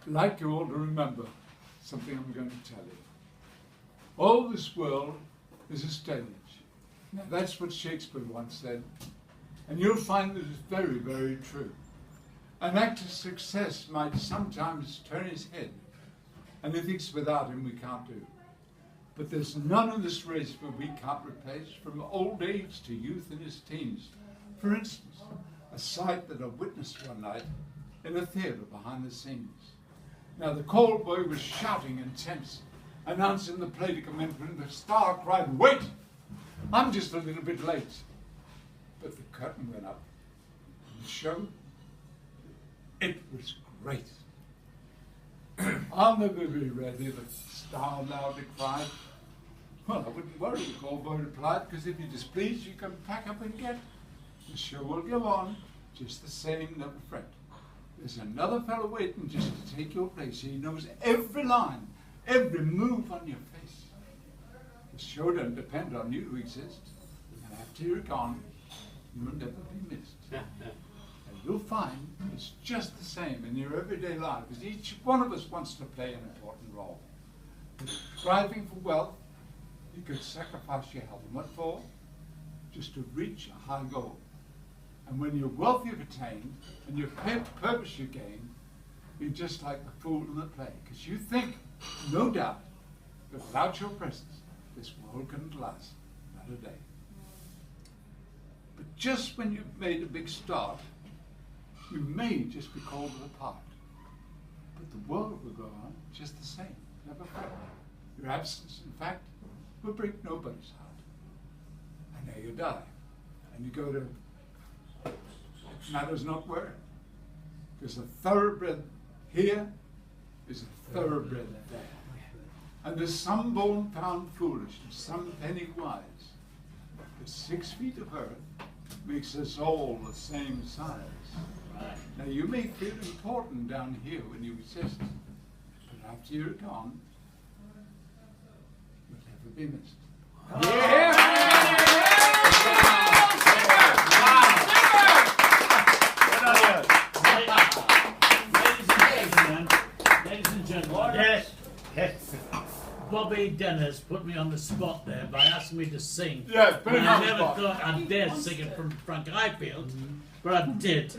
I'd like you all to remember something I'm going to tell you. All this world is a stage. Now, that's what Shakespeare once said, and you'll find that it's very, very true. An actor's success might sometimes turn his head, and he thinks without him we can't do. But there's none in this race where we can't replace, from old age to youth in his teens. For instance, a sight that I witnessed one night in a theatre behind the scenes. Now the call boy was shouting and tense, announcing the play to commencement. The star cried, "Wait! I'm just a little bit late." But the curtain went up. And the show, it was great. "I'll never be ready," the star loudly cried. "Well, I wouldn't worry," the call boy replied, "because if you're displeased, you can pack up and get. The show will go on just the same, never fret. There's another fellow waiting just to take your place. He knows every line, every move on your face. The show doesn't depend on you to exist, and after you're gone, you'll never be missed." And you'll find it's just the same in your everyday life, because each one of us wants to play an important role. But striving for wealth, you could sacrifice your health. What for? Just to reach a high goal. And when your wealth you've attained and your purpose you gain, you're just like the fool in the play, because you think, no doubt, that without your presence, this world couldn't last, not a day. But just when you've made a big start, you may just be called to the part. But the world will go on just the same, never fret. Your absence, in fact, will break nobody's heart. And there you die. And you go to, it matters not where. Because a thoroughbred here is a thoroughbred there. And there's some bone found foolish and some penny wise. The 6 feet of earth makes us all the same size. Right. Now you may feel important down here when you exist, but after you're gone, you'll never be missed. Ladies and gentlemen. Yes. Bobby Dennis put me on the spot there by asking me to sing. Yeah, put and I never thought I'd dare sing it from Frank IFIELD, but I did,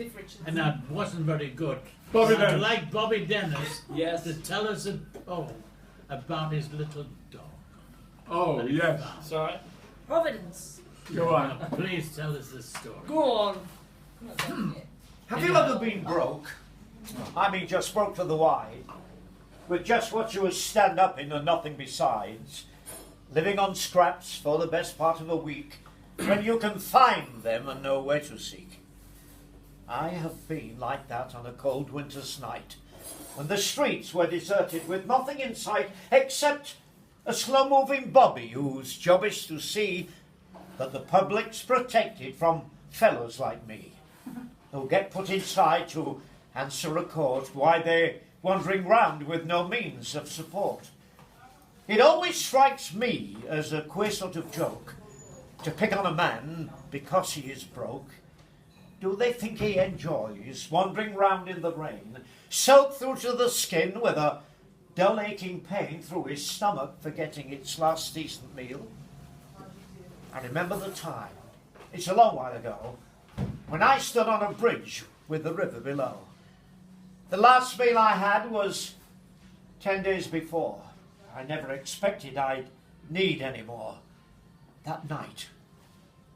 and that wasn't very good. I'd like Bobby Dennis to tell us a poem about his little dog. Oh, yes. Sorry. Providence. Go on. Please tell us this story. Go on. Have you ever been broke? I mean, just broke to the wide, with just what you would stand up in and nothing besides, living on scraps for the best part of a week, when you can find them and know where to seek. I have been like that on a cold winter's night, when the streets were deserted with nothing in sight except a slow-moving bobby whose job is to see that the public's protected from fellows like me, who get put inside to answer a court while they're wandering round with no means of support. It always strikes me as a queer sort of joke to pick on a man because he is broke. Do they think he enjoys wandering round in the rain, soaked through to the skin with a dull aching pain through his stomach for getting its last decent meal? I remember the time, it's a long while ago, when I stood on a bridge with the river below. The last meal I had was 10 days before. I never expected I'd need any more. That night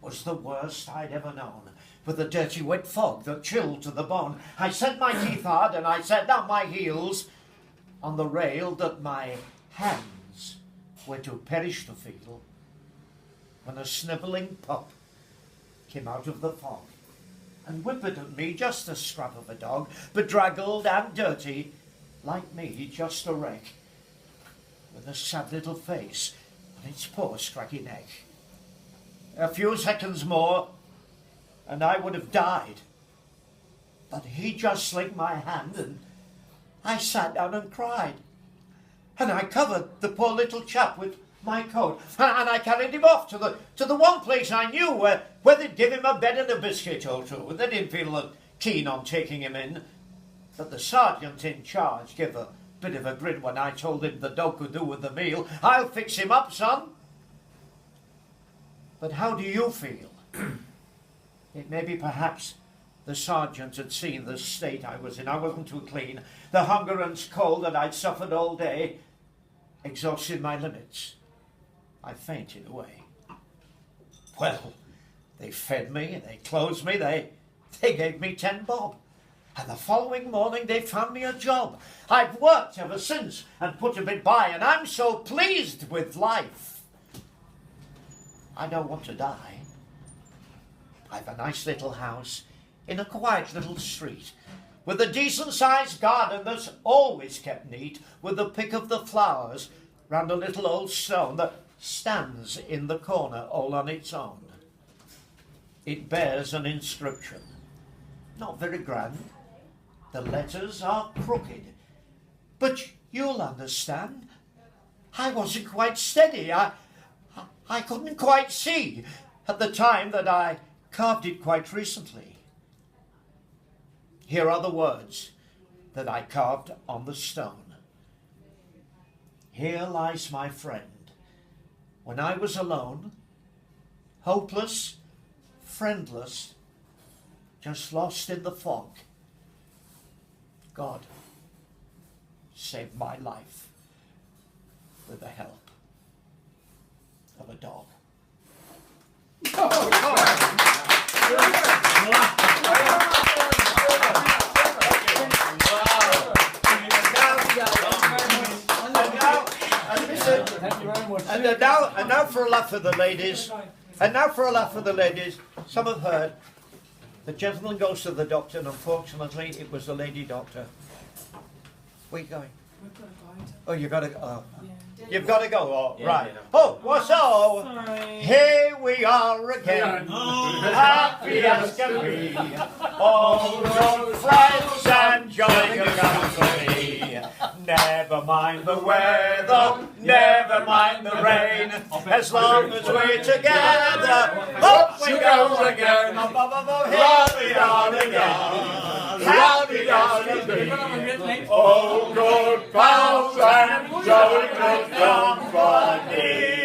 was the worst I'd ever known, with the dirty wet fog that chilled to the bone. I set my teeth hard and I set down my heels on the rail that my hands were to perish to feel, when a snivelling pup came out of the fog and whimpered at me, just a scrap of a dog, bedraggled and dirty, like me, just a wreck, with a sad little face and its poor scraggy neck. A few seconds more, and I would have died. But he just slicked my hand, and I sat down and cried. And I covered the poor little chap with my coat, and I carried him off to the one place I knew where they'd give him a bed and a biscuit or two. They didn't feel keen on taking him in. But the sergeant in charge gave a bit of a grin when I told him the dog could do with the meal. I'll fix him up, son. But how do you feel? It may be perhaps the sergeant had seen the state I was in. I wasn't too clean. The hunger and cold that I'd suffered all day exhausted my limits. I fainted away. Well, they fed me, they clothed me, they gave me 10 bob. And the following morning they found me a job. I've worked ever since and put a bit by, and I'm so pleased with life. I don't want to die. I've a nice little house in a quiet little street, with a decent-sized garden that's always kept neat, with the pick of the flowers round a little old stone that stands in the corner all on its own. It bears an inscription, not very grand. The letters are crooked, but you'll understand. I wasn't quite steady. I couldn't quite see at the time that I carved it quite recently. Here are the words that I carved on the stone. Here lies my friend. When I was alone, hopeless, friendless, just lost in the fog, God saved my life with the help of a dog. And now for a laugh for the ladies. And now for a laugh for the ladies. Some have heard the gentleman goes to the doctor, and unfortunately it was the lady doctor. Where are you going? We've got to go. Oh, you got to go. Oh. Yeah. You've got to go. Oh, Yeah, right. yeah. Oh, what's so? Sorry. Here we are again. Happy as can be. All good friends and joining company. Never mind the weather, never mind the rain. As long as we're together, up we go again. Here we are again. Happy as can be. All good pals and joining company.